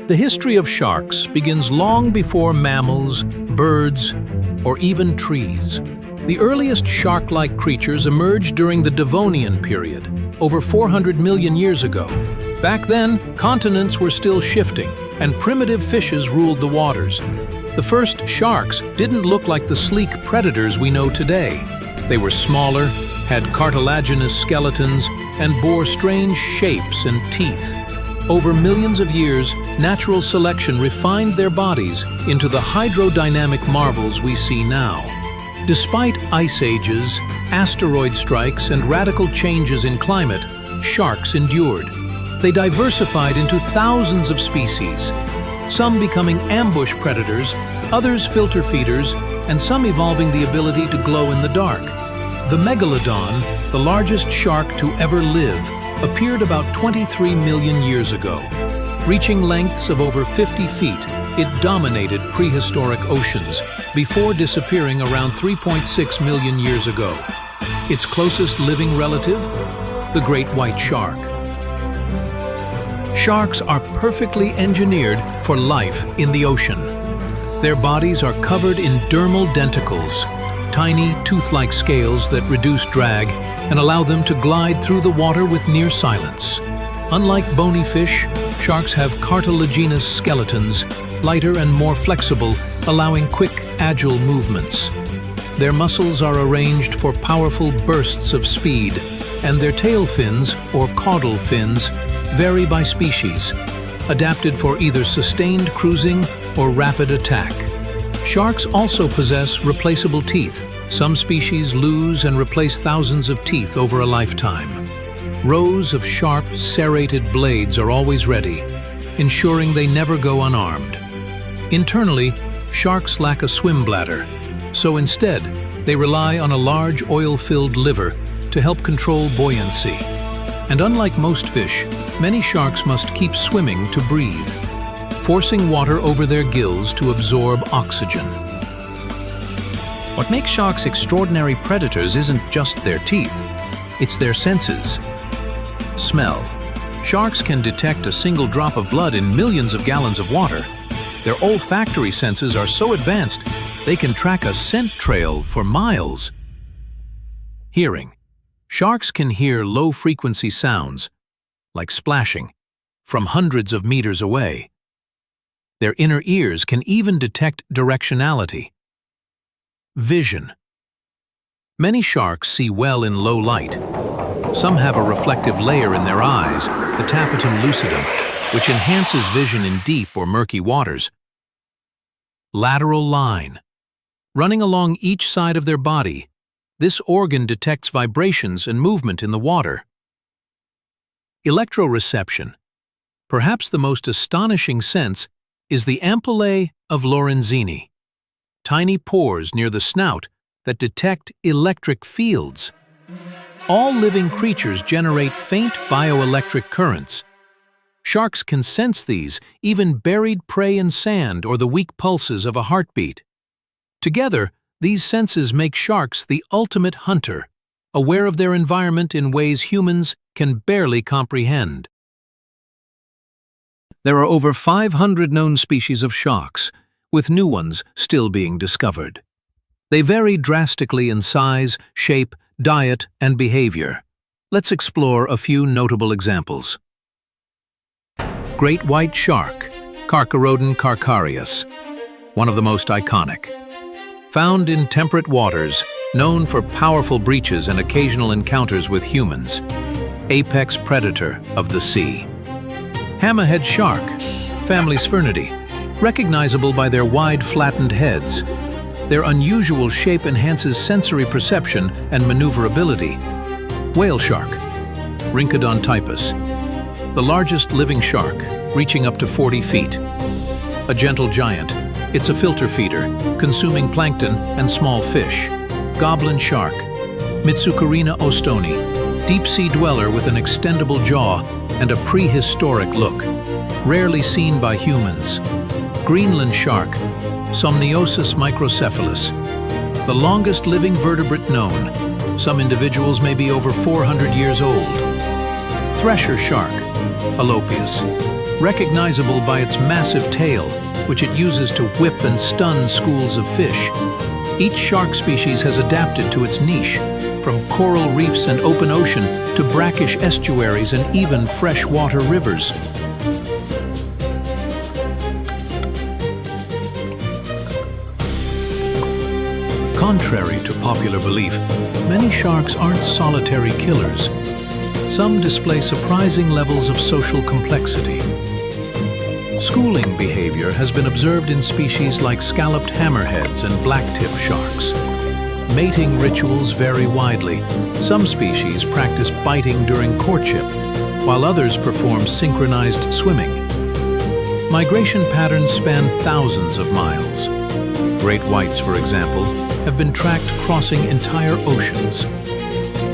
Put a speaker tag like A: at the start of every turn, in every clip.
A: The history of sharks begins long before mammals, birds, or even trees. The earliest shark-like creatures emerged during the Devonian period, over 400 million years ago. Back then, continents were still shifting, and primitive fishes ruled the waters. The first sharks didn't look like the sleek predators we know today. They were smaller, had cartilaginous skeletons, and bore strange shapes and teeth. Over millions of years, natural selection refined their bodies into the hydrodynamic marvels we see now. Despite ice ages, asteroid strikes, and radical changes in climate, sharks endured. They diversified into thousands of species, some becoming ambush predators, others filter feeders, and some evolving the ability to glow in the dark. The megalodon, the largest shark to ever live, appeared about 23 million years ago. Reaching lengths of over 50 feet, it dominated prehistoric oceans before disappearing around 3.6 million years ago. Its closest living relative? The great white shark. Sharks are perfectly engineered for life in the ocean. Their bodies are covered in dermal denticles, tiny tooth-like scales that reduce drag and allow them to glide through the water with near silence. Unlike bony fish, sharks have cartilaginous skeletons, lighter and more flexible, allowing quick, agile movements. Their muscles are arranged for powerful bursts of speed, and their tail fins, or caudal fins, vary by species, adapted for either sustained cruising or rapid attack. Sharks also possess replaceable teeth. Some species lose and replace thousands of teeth over a lifetime. Rows of sharp, serrated blades are always ready, ensuring they never go unarmed. Internally, sharks lack a swim bladder, so instead, they rely on a large oil-filled liver to help control buoyancy. And unlike most fish, many sharks must keep swimming to breathe, forcing water over their gills to absorb oxygen.
B: What makes sharks extraordinary predators isn't just their teeth, it's their senses. Smell. Sharks can detect a single drop of blood in millions of gallons of water. Their olfactory senses are so advanced, they can track a scent trail for miles. Hearing. Sharks can hear low-frequency sounds, like splashing, from hundreds of meters away. Their inner ears can even detect directionality. Vision. Many sharks see well in low light. Some have a reflective layer in their eyes, the tapetum lucidum, which enhances vision in deep or murky waters. Lateral line. Running along each side of their body, this organ detects vibrations and movement in the water. Electroreception. Perhaps the most astonishing sense is the ampullae of Lorenzini, tiny pores near the snout that detect electric fields. All living creatures generate faint bioelectric currents. Sharks can sense these, even buried prey in sand or the weak pulses of a heartbeat. Together, these senses make sharks the ultimate hunter, aware of their environment in ways humans can barely comprehend. There are over 500 known species of sharks, with new ones still being discovered. They vary drastically in size, shape, diet, and behavior. Let's explore a few notable examples. Great white shark, Carcharodon carcharias, one of the most iconic. Found in temperate waters, known for powerful breaches and occasional encounters with humans. Apex predator of the sea. Hammerhead shark, family Sphyrnidae, recognizable by their wide flattened heads. Their unusual shape enhances sensory perception and maneuverability. Whale shark, Rhynchodon typus, the largest living shark, reaching up to 40 feet. A gentle giant, it's a filter feeder, consuming plankton and small fish. Goblin shark, Mitsucarina ostoni, deep-sea dweller with an extendable jaw and a prehistoric look, rarely seen by humans. Greenland shark, Somniosus microcephalus, the longest living vertebrate known. Some individuals may be over 400 years old. Thresher shark, Alopius,
A: recognizable by its massive tail, which it uses to whip and stun schools of fish. Each shark species has adapted to its niche, from coral reefs and open ocean to brackish estuaries and even freshwater rivers. Contrary to popular belief, many sharks aren't solitary killers. Some display surprising levels of social complexity. Schooling behavior has been observed in species like scalloped hammerheads and blacktip sharks. Mating rituals vary widely. Some species practice biting during courtship, while others perform synchronized swimming. Migration patterns span thousands of miles. Great whites, for example, have been tracked crossing entire oceans.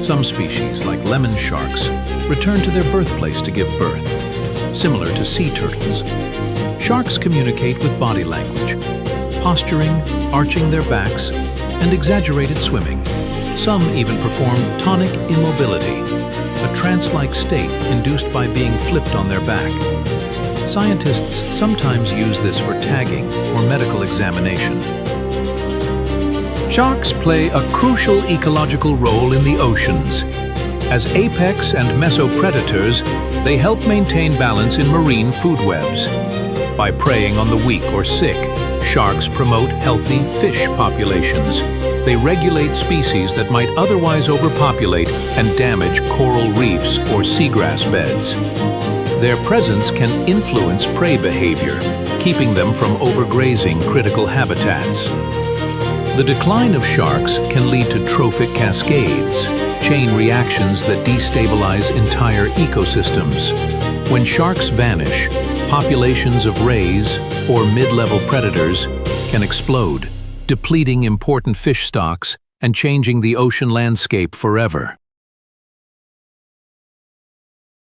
A: Some species, like lemon sharks, return to their birthplace to give birth, similar to sea turtles. Sharks communicate with body language, posturing, arching their backs, and exaggerated swimming. Some even perform tonic immobility, a trance-like state induced by being flipped on their back. Scientists sometimes use this for tagging or medical examination. Sharks play a crucial ecological role in the oceans. As apex and mesopredators, they help maintain balance in marine food webs. By preying on the weak or sick, sharks promote healthy fish populations. They regulate species that might otherwise overpopulate and damage coral reefs or seagrass beds. Their presence can influence prey behavior, keeping them from overgrazing critical habitats. The decline of sharks can lead to trophic cascades, chain reactions that destabilize entire ecosystems. When sharks vanish, populations of rays or mid-level predators can explode, depleting important fish stocks and changing the ocean landscape forever.